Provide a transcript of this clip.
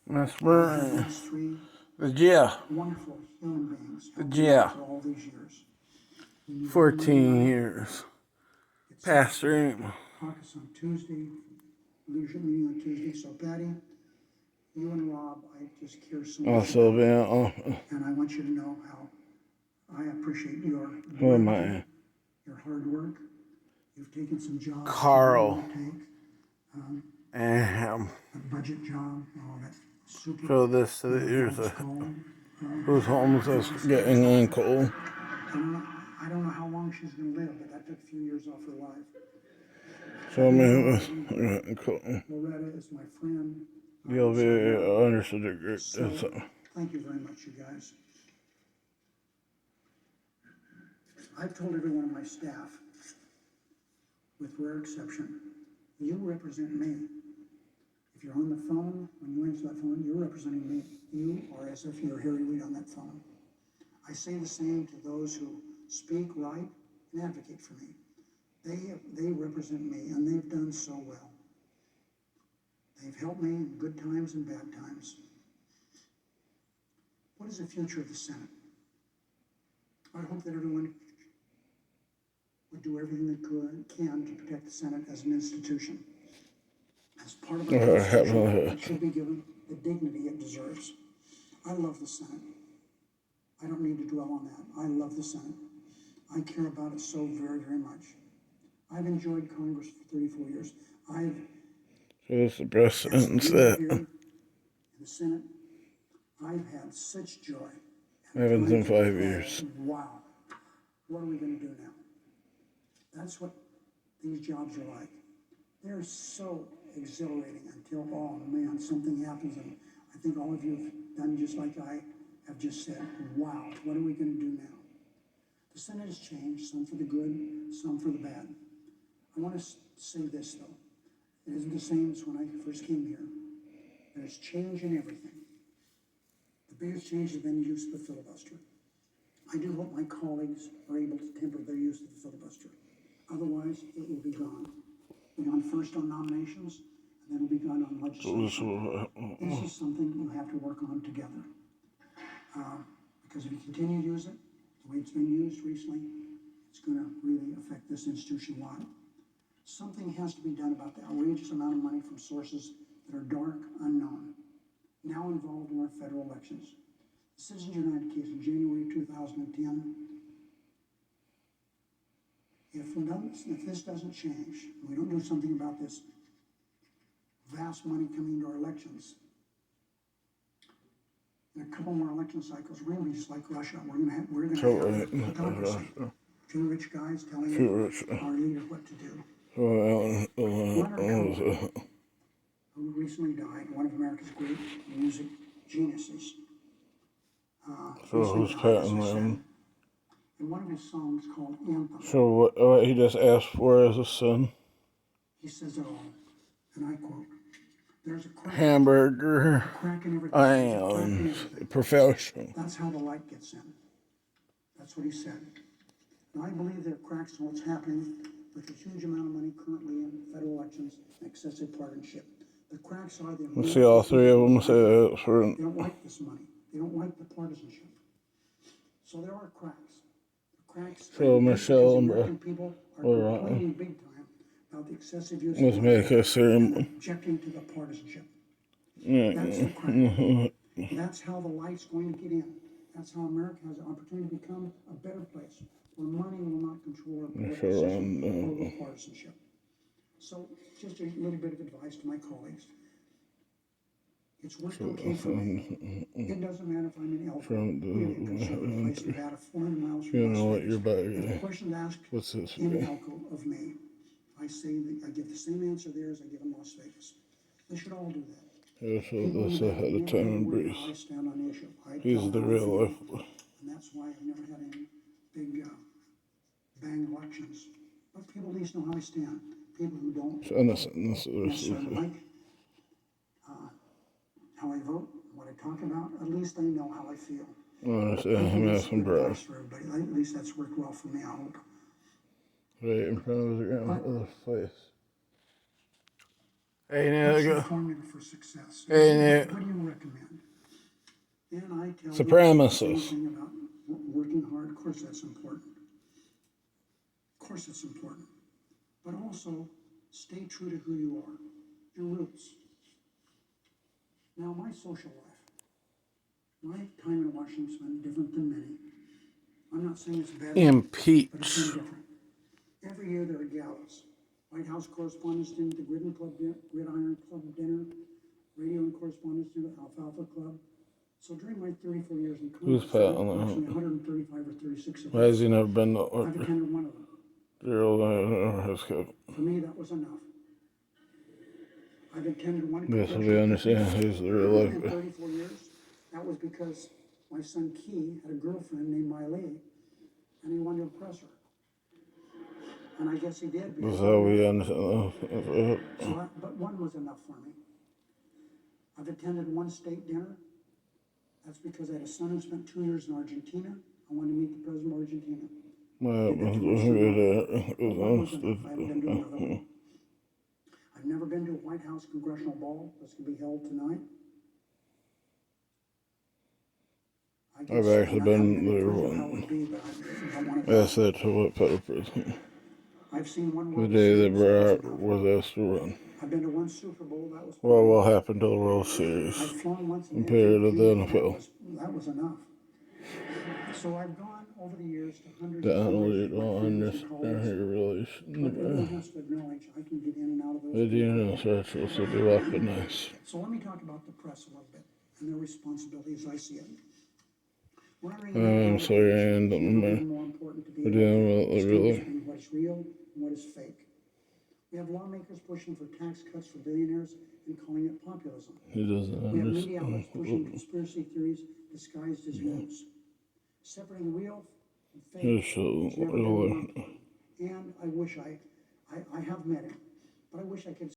That's right. Yeah. Wonderful human beings. Yeah. For all these years. 14 years. Pastor. Caucus on Tuesday. Leadership meeting on Tuesday. So, Patty, you and Rob, I just care so much. Also, and I want you to know how I appreciate your hard work. You've taken some jobs. Carl. A budget job. That's super. So this here's whose homes is getting ankle. I don't know how long she's going to live, but that took a few years off her life. So Loretta is my friend. You'll be understood the group. So, thank you very much, you guys. I've told every one of my staff, with rare exception, you represent me. If you're on the phone, when you answer that phone, you're representing me. You are as if you're Harry Reid on that phone. I say the same to those who speak, write, and advocate for me. They represent me, and they've done so well. They've helped me in good times and bad times. What is the future of the Senate? I hope that everyone would do everything they can to protect the Senate as an institution. As part of our Constitution, it should be given the dignity it deserves. I love the Senate. I don't need to dwell on that. I love the Senate. I care about it so very, very much. I've enjoyed Congress for 34 years. That's the best sentence that. In the Senate, I've had such joy. Haven't in 5 years. Wow. What are we going to do now? That's what these jobs are like. They're so exhilarating until, oh man, something happens. And I think all of you have done just like I have just said. Wow, what are we going to do now? The Senate has changed, some for the good, some for the bad. I want to say this, though. It isn't the same as when I first came here. There's change in everything. The biggest change has been the use of the filibuster. I do hope my colleagues are able to temper their use of the filibuster. Otherwise, it will be gone. We're on first on nominations, and then it'll be gone on legislation. This is something you have to work on together. Because if you continue to use it the way it's been used recently, it's going to really affect this institution a lot. Something has to be done about the outrageous amount of money from sources that are dark, unknown, now involved in our federal elections. The Citizens United case in January 2010. If this doesn't change, we don't do something about this vast money coming into our elections, in a couple more election cycles, we're going to be just like Russia. We're going to have autocracy. Two rich guys telling our leader what to do. Who recently died, one of America's great music geniuses. So who's patting them? And one of his songs called Anthem. So what he just asked for as a son? He says it all, and I quote, "There's a crack, hamburger, a crack in everything. and professional. That's how the light gets in." That's what he said. And I believe there are cracks in what's happening with the huge amount of money currently in federal elections and excessive partisanship. The cracks are the Let's see all three of them say it for. They don't like this money. They don't like the partisanship. So there are cracks. The cracks. So Michelle and American people are complaining big time about the excessive use. Let's make a ceremony. Objecting to the partisanship. That's the crack. That's how the light's going to get in. That's how America has an opportunity to become a better place, where money will not control our political system or partisanship. So, just a little bit of advice to my colleagues. It's worked okay for me. It doesn't matter if I'm in Elko, really a conservative place, Nevada, 400 miles from Las Vegas. If the question asked in Elko of me, I say that I give the same answer there as I give in Las Vegas. They should all do that. Yeah, so that's ahead of time and Bruce. He's the real life. And that's why I've never had any big bang elections. But people at least know how I stand. People who don't necessarily like how I vote, what I talk about, at least they know how I feel. At least that's worked well for me, I hope. Right in front of the face. Ain't What's it your good? formula for success? Ain't it? What do you recommend? And I tell them the same Supremacists. thing about working hard. Of course, that's important. Of course, it's important. But also, stay true to who you are, your roots. Now, my social life, my time in Washington's been different than many. I'm not saying it's bad, but it's Impeach. been different. Every year there are galas. White House Correspondents' Dinner, the Gridiron Club dinner, Radio and Correspondents' Dinner, Alfalfa Club. So during my 34 years in Congress, Who's Pat on the approximately 135 or 36 of Why has he those, never been to I've attended one of them. For me, that was enough. I've attended one This will be congressional understand who's the real in life. 34 years. That was because my son Key had a girlfriend named Miley, and he wanted to impress her. And I guess he did. This is how we understand. But one was enough for me. I've attended one state dinner. That's because I had a son who spent 2 years in Argentina. I wanted to meet the president of Argentina. One was enough. I haven't been to another one. I've never been to a White House congressional ball that's going to be held tonight. I've actually been there one. That's it to what Federal Prison. I've seen one The day that Brad was asked to run. I've been to one Super Bowl. That was what will happen to the World Series I've flown once compared to the NFL. That was enough. So I've gone over the years to hundreds The of analyst college will understand her but relation. everyone has to acknowledge I can get in and out of those. The DNA structures will be weaponized. So let me talk about the press a little bit and their responsibility as I see it. I'm sorry, and more important to be we're dealing with really. What's real and what is fake. We have lawmakers pushing for tax cuts for billionaires and calling it populism. He doesn't We have media outlets understand. pushing conspiracity theories disguised as news. Separating real from fake He's so has never been more really. important. And I wish I have met him, but I wish I could